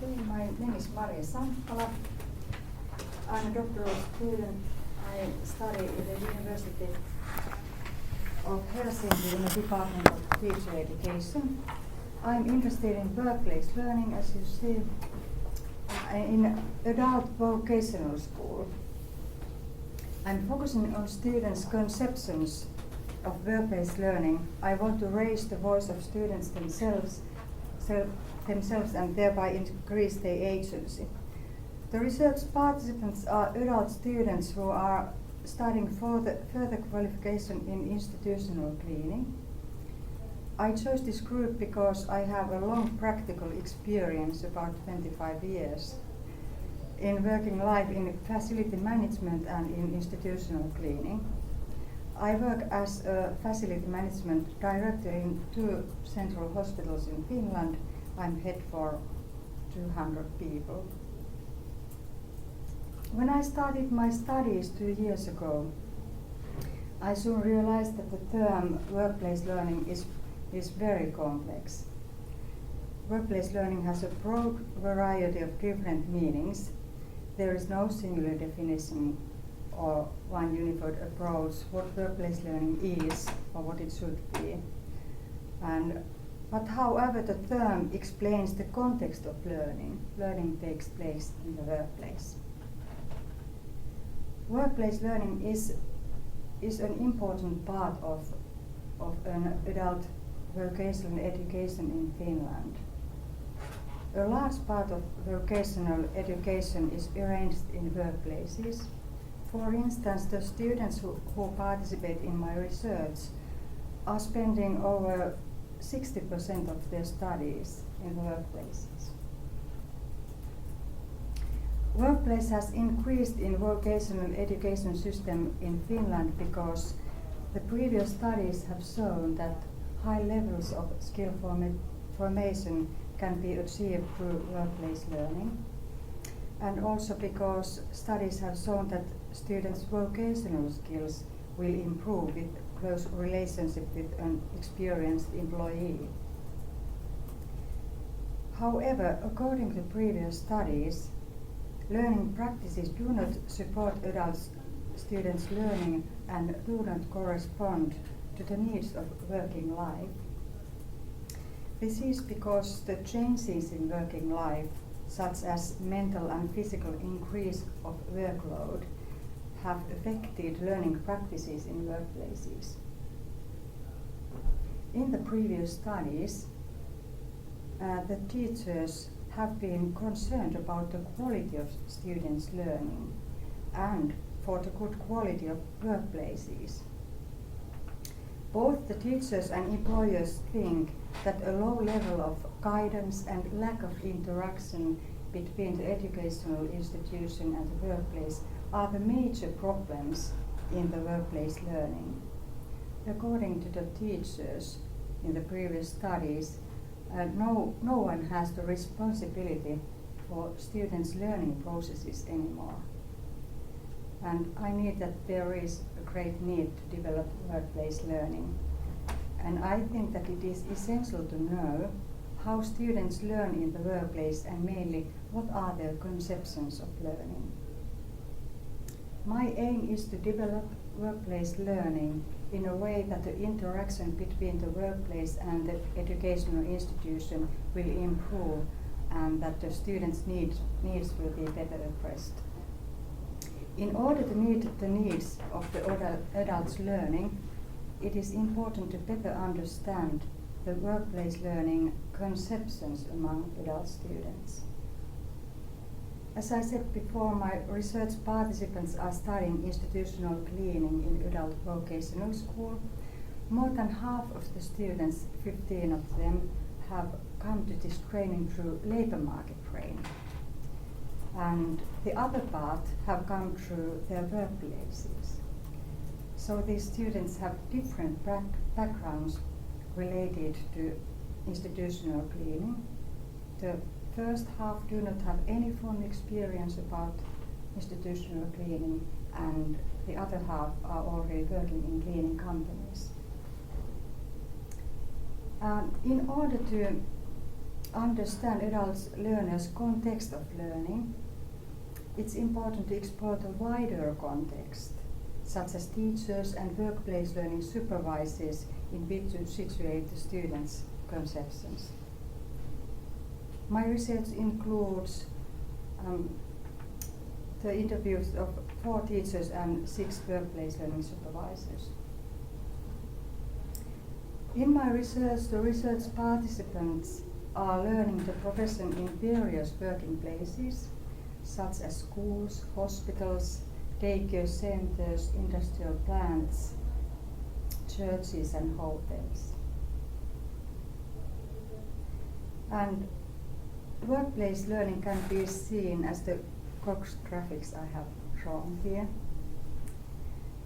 My name is Marja Samppala. I'm a doctoral student. I study at the University of Helsinki in the Department of Teacher Education. I'm interested in workplace learning, as you see, in adult vocational school. I'm focusing on students' conceptions of workplace learning. I want to raise the voice of students themselves and thereby increase their agency. The research participants are adult students who are studying further qualification in institutional cleaning. I chose this group because I have a long practical experience, about 25 years, in working life in facility management and in institutional cleaning. I work as a facility management director in 2 central hospitals in Finland. I'm head for 200 people. When I started my studies 2 years ago, I soon realized that the term workplace learning is very complex. Workplace learning has a broad variety of different meanings. There is no singular definition or one unified approach what workplace learning is or what it should be. But however, the term explains the context of learning. Learning takes place in the workplace. Workplace learning is an important part of an adult vocational education in Finland. A large part of vocational education is arranged in workplaces. For instance, the students who participate in my research are spending over 60% of their studies in workplaces. Workplace has increased in vocational education system in Finland because the previous studies have shown that high levels of skill formation can be achieved through workplace learning, and also because studies have shown that students' vocational skills will improve with close relationship with an experienced employee. However, according to previous studies, learning practices do not support adult students' learning and do not correspond to the needs of working life. This is because the changes in working life, such as mental and physical increase of workload, have affected learning practices in workplaces. In the previous studies, the teachers have been concerned about the quality of students' learning and for the good quality of workplaces. Both the teachers and employers think that a low level of guidance and lack of interaction between the educational institution and the workplace are the major problems in the workplace learning. According to the teachers in the previous studies, no one has the responsibility for students' learning processes anymore. And I need that there is a great need to develop workplace learning. And I think that it is essential to know how students learn in the workplace and mainly what are their conceptions of learning. My aim is to develop workplace learning in a way that the interaction between the workplace and the educational institution will improve and that the students' needs will be better addressed. In order to meet the needs of the adults' learning, it is important to better understand the workplace learning conceptions among adult students. As I said before, my research participants are studying institutional cleaning in adult vocational school. More than half of the students, 15 of them, have come to this training through labor market training. And the other part have come through their workplaces. So these students have different backgrounds related to institutional cleaning. The first half do not have any formal experience about institutional cleaning, and the other half are already working in cleaning companies. In order to understand adults learners' context of learning, it's important to explore the wider context, such as teachers and workplace learning supervisors in which to situate the students' conceptions. My research includes the interviews of 4 teachers and 6 workplace learning supervisors. In my research, the research participants are learning the profession in various working places, such as schools, hospitals, daycare centers, industrial plants, churches and hotels. And workplace learning can be seen as the Cox graphics I have shown here.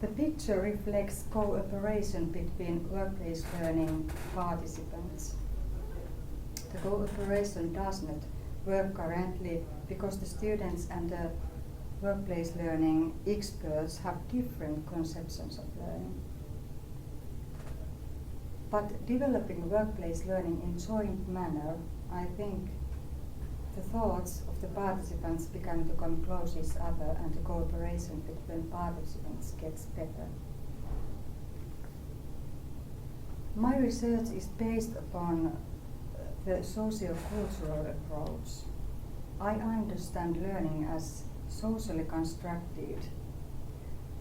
The picture reflects cooperation between workplace learning participants. The cooperation does not work currently because the students and the workplace learning experts have different conceptions of learning. But developing workplace learning in joint manner, I think the thoughts of the participants begin to come close each other and the cooperation between participants gets better. My research is based upon the socio-cultural approach. I understand learning as socially constructed.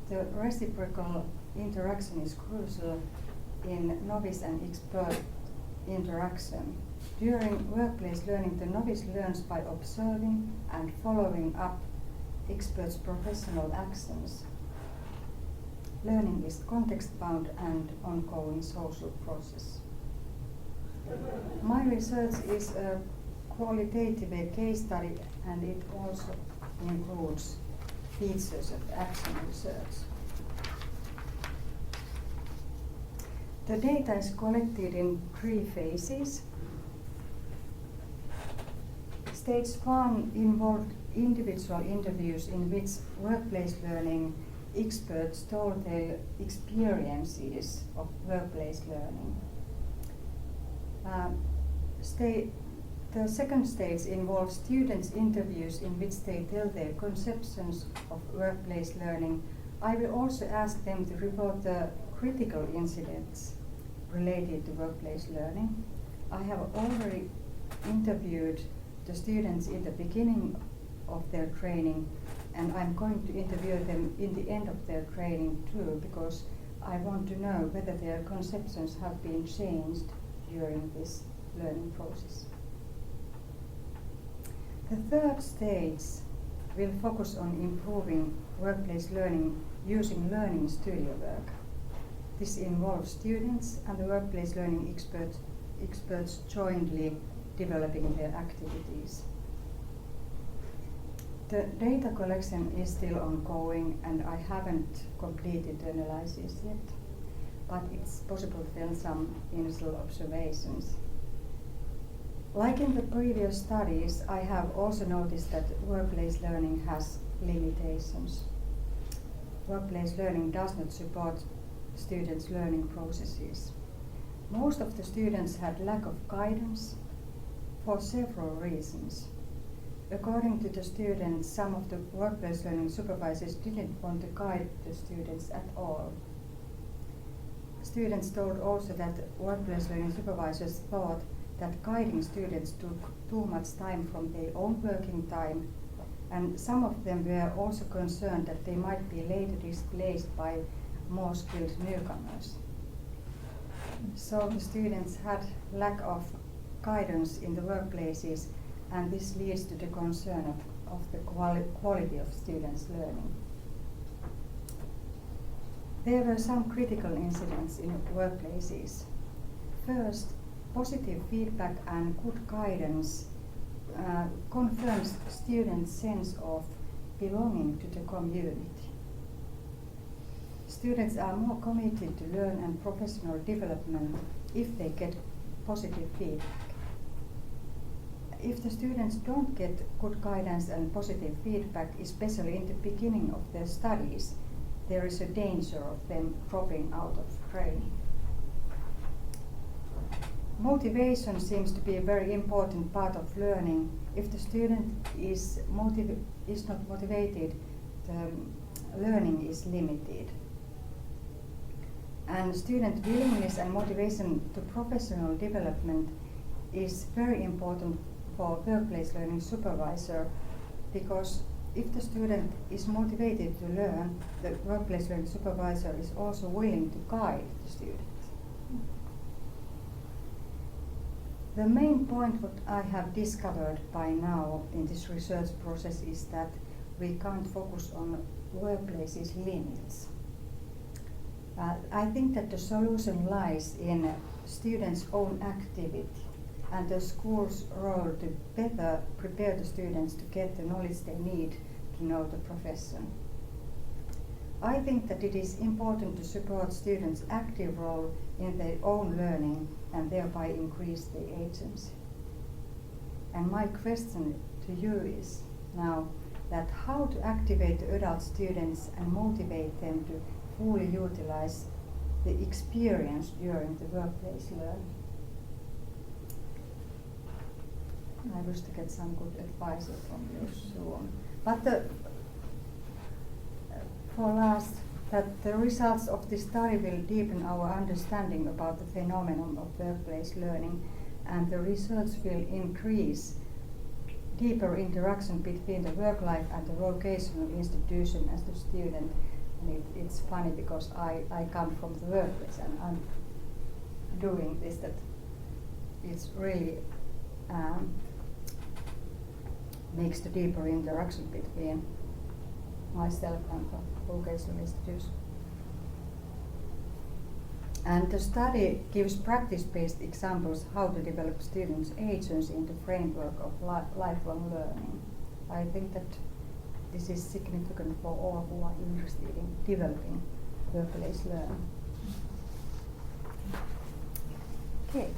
The reciprocal interaction is crucial in novice and expert interaction. During workplace learning, the novice learns by observing and following up experts' professional actions. Learning is context-bound and ongoing social process. My research is a qualitative case study, and it also includes features of action research. The data is collected in 3 phases. Stage 1 involved individual interviews in which workplace learning experts told their experiences of workplace learning. The second stage involves students' interviews in which they tell their conceptions of workplace learning. I will also ask them to report the critical incidents related to workplace learning. I have already interviewed the students in the beginning of their training, and I'm going to interview them in the end of their training too, because I want to know whether their conceptions have been changed during this learning process. The third stage will focus on improving workplace learning using learning studio work. This involves students and the workplace learning experts jointly developing their activities. The data collection is still ongoing and I haven't completed the analysis yet, but it's possible to tell some initial observations. Like in the previous studies, I have also noticed that workplace learning has limitations. Workplace learning does not support students' learning processes. Most of the students had lack of guidance for several reasons. According to the students, some of the workplace learning supervisors didn't want to guide the students at all. Students told also that workplace learning supervisors thought that guiding students took too much time from their own working time, and some of them were also concerned that they might be later displaced by more skilled newcomers. So the students had lack of guidance in the workplaces, and this leads to the concern of the quality of students' learning. There were some critical incidents in workplaces. First, positive feedback and good guidance confirms students' sense of belonging to the community. Students are more committed to learn and professional development if they get positive feedback. If the students don't get good guidance and positive feedback, especially in the beginning of their studies, there is a danger of them dropping out of training. motivation seems to be a very important part of learning. If the student is not motivated, the learning is limited. And student willingness and motivation to professional development is very important for workplace learning supervisor, because if the student is motivated to learn, the workplace learning supervisor is also willing to guide the student. The main point what I have discovered by now in this research process is that we can't focus on workplace's limits. I think that the solution lies in students' own activity and the school's role to better prepare the students to get the knowledge they need to know the profession. I think that it is important to support students' active role in their own learning and thereby increase their agency. And my question to you is now that how to activate the adult students and motivate them to fully utilize the experience during the workplace learning. I wish to get some good advice from you soon. But for last, that the results of this study will deepen our understanding about the phenomenon of workplace learning, and the research will increase deeper interaction between the work life and the vocational institution as the student. And it's funny because I come from the workplace and I'm doing this, that it's really makes the deeper interaction between myself and the vocational institution. And the study gives practice-based examples how to develop students' agency in the framework of lifelong learning. I think that this is significant for all who are interested in developing workplace learning. Okay.